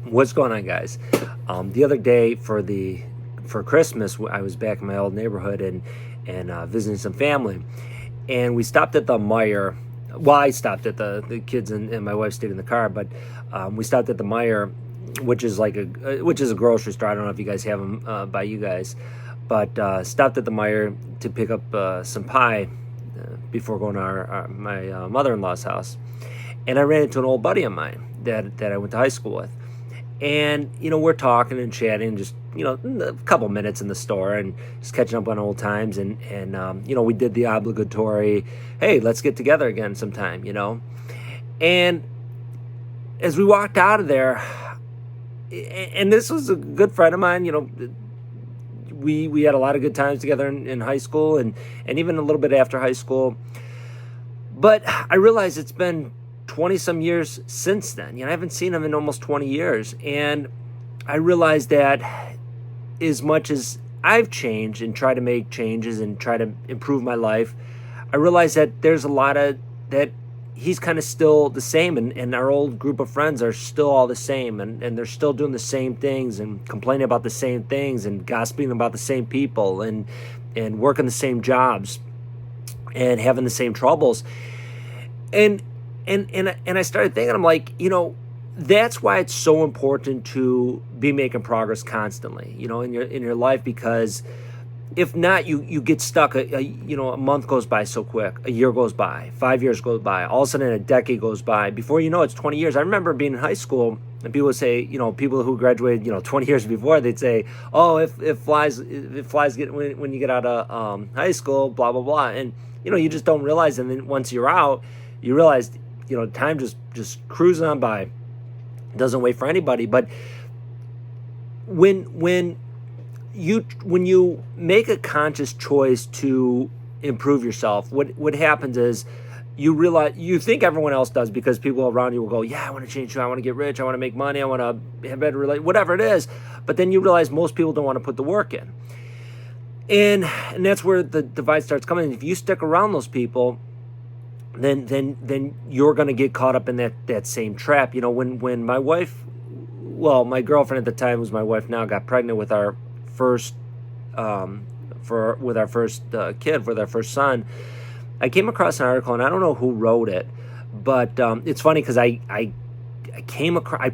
What's going on, guys? The other day for Christmas, I was back in my old neighborhood and visiting some family, and we stopped at the Meyer. Well, I stopped at the kids and my wife stayed in the car, but we stopped at the Meyer, which is which is a grocery store. I don't know if you guys have them by you guys, but stopped at the Meyer to pick up some pie before going to my mother-in-law's house, and I ran into an old buddy of mine that I went to high school with. And, we're talking and chatting, just, a couple minutes in the store and just catching up on old times. And we did the obligatory, hey, let's get together again sometime. And as we walked out of there, and this was a good friend of mine, we had a lot of good times together in high school and even a little bit after high school. But I realized it's been 20 some years since then. I haven't seen him in almost 20 years. And I realized that as much as I've changed and try to make changes and try to improve my life, I realized that there's a lot of that he's kind of still the same. And our old group of friends are still all the same. And they're still doing the same things and complaining about the same things and gossiping about the same people and working the same jobs and having the same troubles. And I started thinking, I'm like, that's why it's so important to be making progress constantly, in your life, because if not, you get stuck. A month goes by so quick, a year goes by, 5 years goes by, all of a sudden a decade goes by. Before you know, it's 20 years. I remember being in high school, and people would say, people who graduated, 20 years before, they'd say, oh, if flies get when you get out of high school, blah blah blah, and you just don't realize. And then once you're out, you realize. Time just cruising on by, doesn't wait for anybody. But when you make a conscious choice to improve yourself, what happens is you realize, you think everyone else does, because people around you will go, yeah, I want to change, I want to get rich, I want to make money, I want to have better relate, whatever it is. But then you realize most people don't want to put the work in, and that's where the divide starts coming. If you stick around those people, then you're going to get caught up in that same trap. When my wife, my girlfriend at the time, was my wife now, got pregnant with our first with our first kid, with our first son, I came across an article, and I don't know who wrote it, but it's funny because I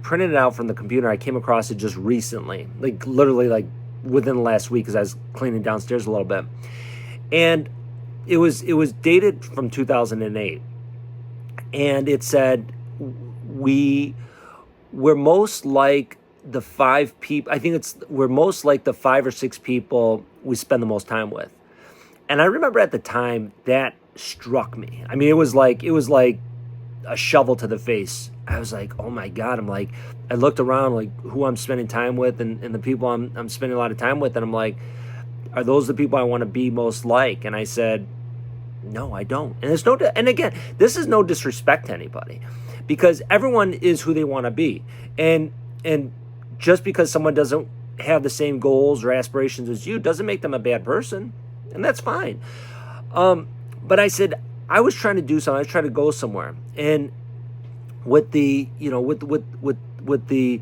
printed it out from the computer. I came across it just recently, literally within the last week, because I was cleaning downstairs a little bit, and it was dated from 2008, and it said we're most like the five people. I think we're most like the 5 or 6 people we spend the most time with. And I remember at the time that struck me. I mean, it was like a shovel to the face. I was like, oh my God. I'm like, I looked around, like, who I'm spending time with, and the people I'm spending a lot of time with, and I'm like, are those the people I want to be most like? And I said, no, I don't. And and again, this is no disrespect to anybody, because everyone is who they want to be. And just because someone doesn't have the same goals or aspirations as you doesn't make them a bad person. And that's fine. But I said, I was trying to do something. I was trying to go somewhere. And with the, with the,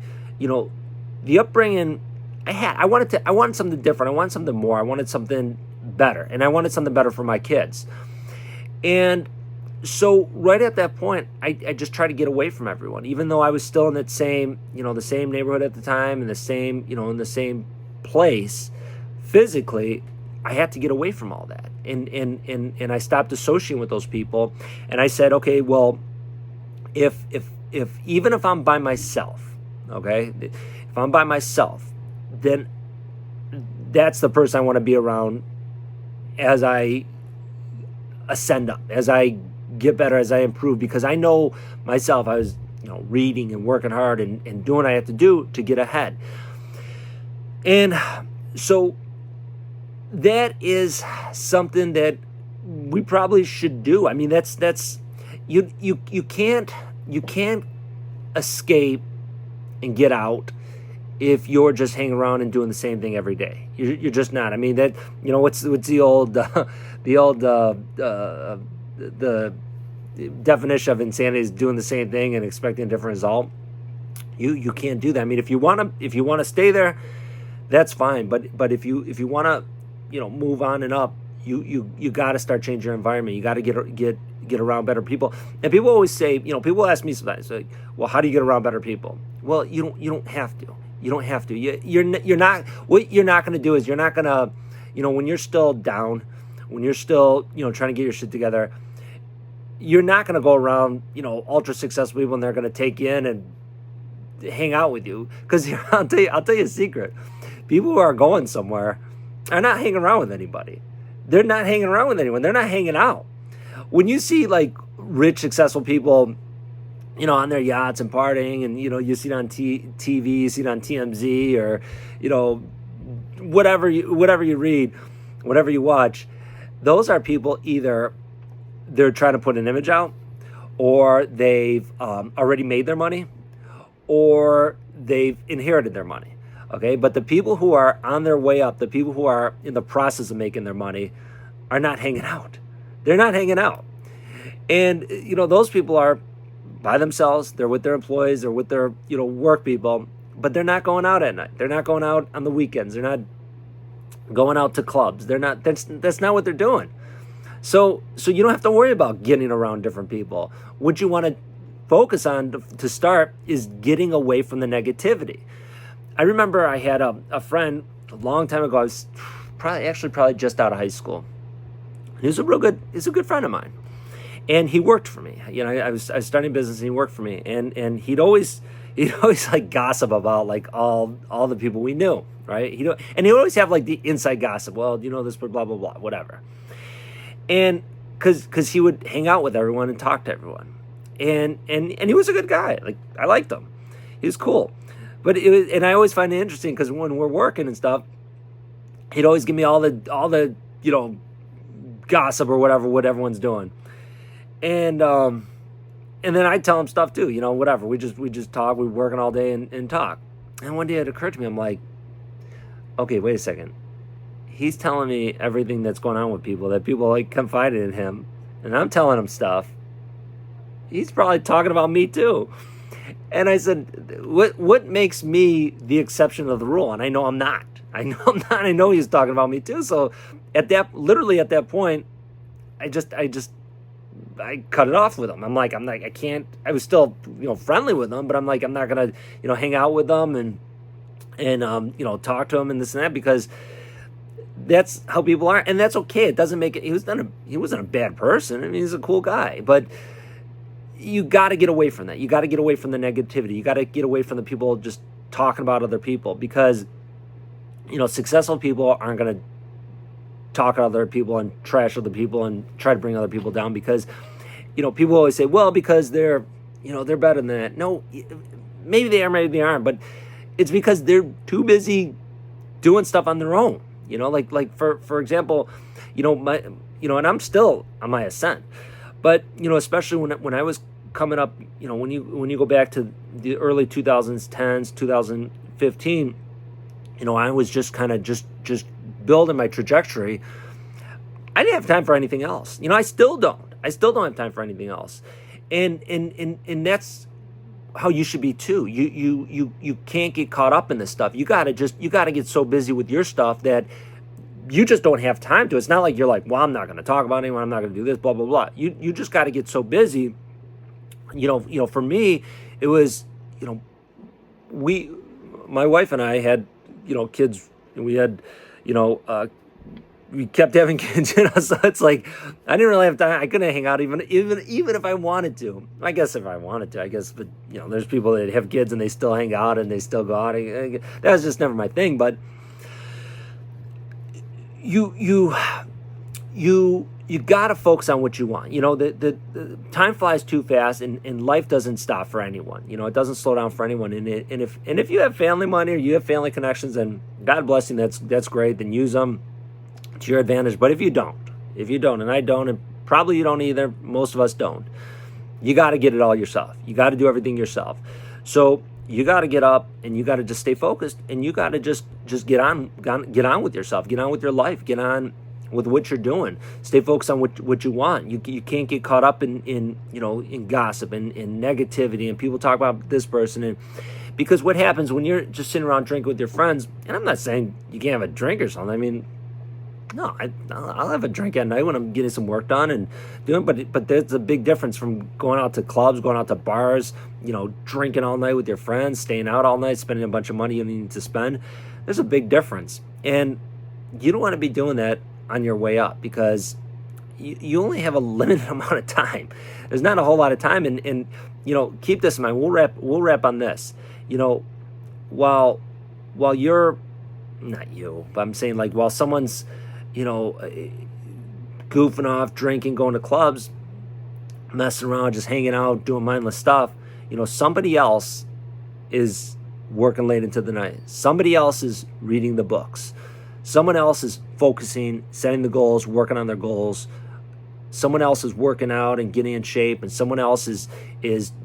the upbringing I had, I wanted something different. I wanted something more. I wanted something better. And I wanted something better for my kids. And so right at that point, I just tried to get away from everyone, even though I was still in that same, the same neighborhood at the time, and the same, in the same place physically. I had to get away from all that. And I stopped associating with those people. And I said, okay, well, if even if I'm by myself, okay, if I'm by myself, then that's the person I want to be around as I ascend up, as I get better, as I improve, because I know myself. I was, reading and working hard and doing what I have to do to get ahead. And so that is something that we probably should do. I mean, that's you can't escape and get out if you're just hanging around and doing the same thing every day. You're just not. I mean, that, what's the old the definition of insanity is doing the same thing and expecting a different result. You can't do that. I mean, if you want to stay there, that's fine. But if you want to, move on and up, you got to start changing your environment. You got to get around better people. And people always say, people ask me sometimes, like, well, how do you get around better people? Well, you don't have to. You don't have to. You're not. What you're not going to do is you're not going to, when you're still down, when you're still trying to get your shit together, you're not going to go around ultra successful people and they're going to take you in and hang out with you. Because I'll tell you a secret. People who are going somewhere are not hanging around with anybody. They're not hanging around with anyone. They're not hanging out. When you see like rich, successful people, on their yachts and partying, and you see it on TV, you see it on TMZ, or whatever you read, whatever you watch, those are people either they're trying to put an image out, or they've already made their money, or they've inherited their money. Okay, but the people who are on their way up, the people who are in the process of making their money, are not hanging out. They're not hanging out. And, those people are by themselves. They're with their employees. They're with their, work people. But they're not going out at night. They're not going out on the weekends. They're not going out to clubs. They're not. That's not what they're doing. So you don't have to worry about getting around different people. What you want to focus on to start is getting away from the negativity. I remember I had a friend a long time ago. I was probably just out of high school. He's a good friend of mine, and he worked for me. I was starting a business, and he worked for me, and he'd always like gossip about like all the people we knew, right? And he'd always have like the inside gossip. Well, this, blah blah blah, whatever. And because he would hang out with everyone and talk to everyone, and he was a good guy. Like, I liked him. He was cool. But and I always find it interesting because when we're working and stuff, he'd always give me all the gossip or what everyone's doing, and then I'd tell him stuff too, whatever. We just talk. We're working all day and talk. And one day it occurred to me, I'm like, okay, wait a second. He's telling me everything that's going on with people, that people like confided in him, and I'm telling him stuff. He's probably talking about me too. And I said, what makes me the exception of the rule? And I know I'm not. I know he's talking about me too. So at that point, I cut it off with him. I'm like, I can't. I was still, friendly with him, but I'm like, I'm not gonna, hang out with them and talk to him and this and that, because that's how people are, and that's okay. It doesn't make it. He wasn't a bad person. I mean, he's a cool guy, but you got to get away from that. You got to get away from the negativity. You got to get away from the people just talking about other people, because successful people aren't going to talk about other people and trash other people and try to bring other people down, because people always say, well, because they're better than that. No, maybe they are, maybe they aren't, but it's because they're too busy doing stuff on their own. Like for example, and I'm still on my ascent. But, especially when I was coming up, when you go back to the early 2010s, 2015, I was just kind of just building my trajectory. I didn't have time for anything else. I still don't. I still don't have time for anything else. And that's how you should be too. You can't get caught up in this stuff. You gotta get so busy with your stuff that you just don't have time to. It's not like you're like, well, I'm not going to talk about anyone. I'm not going to do this, blah, blah, blah. You just got to get so busy. For me, it was, my wife and I had, kids, and we had, we kept having kids, so it's like, I didn't really have time. I couldn't hang out even if I wanted to. I guess if I wanted to, but there's people that have kids and they still hang out and they still go out. That was just never my thing. But you got to focus on what you want. The time flies too fast, and life doesn't stop for anyone. It doesn't slow down for anyone. And if you have family money or you have family connections, and God bless you, that's great. Then use them to your advantage. But if you don't, and I don't, and probably you don't either, most of us don't, you got to get it all yourself. You got to do everything yourself. So you got to get up and you got to just stay focused, and you got to just get on with yourself, get on with your life, get on with what you're doing. Stay focused on what you want. You can't get caught up in gossip and negativity, and people talk about this person, and Because what happens when you're just sitting around drinking with your friends, and I'm not saying you can't have a drink or something. I mean, no, I'll have a drink at night when I'm getting some work done and doing. But there's a big difference from going out to clubs, going out to bars, drinking all night with your friends, staying out all night, spending a bunch of money you need to spend. There's a big difference, and you don't want to be doing that on your way up because you only have a limited amount of time. There's not a whole lot of time, and keep this in mind. We'll wrap on this. While you're not you, but I'm saying like while someone's goofing off, drinking, going to clubs, messing around, just hanging out, doing mindless stuff, somebody else is working late into the night. Somebody else is reading the books. Someone else is focusing, setting the goals, working on their goals. Someone else is working out and getting in shape, and someone else is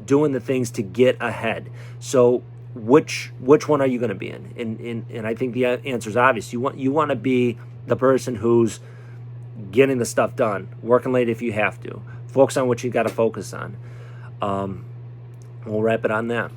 doing the things to get ahead. So which one are you going to be in? And I think the answer is obvious. You want to be the person who's getting the stuff done, working late if you have to. Focus on what you got to focus on. We'll wrap it on that.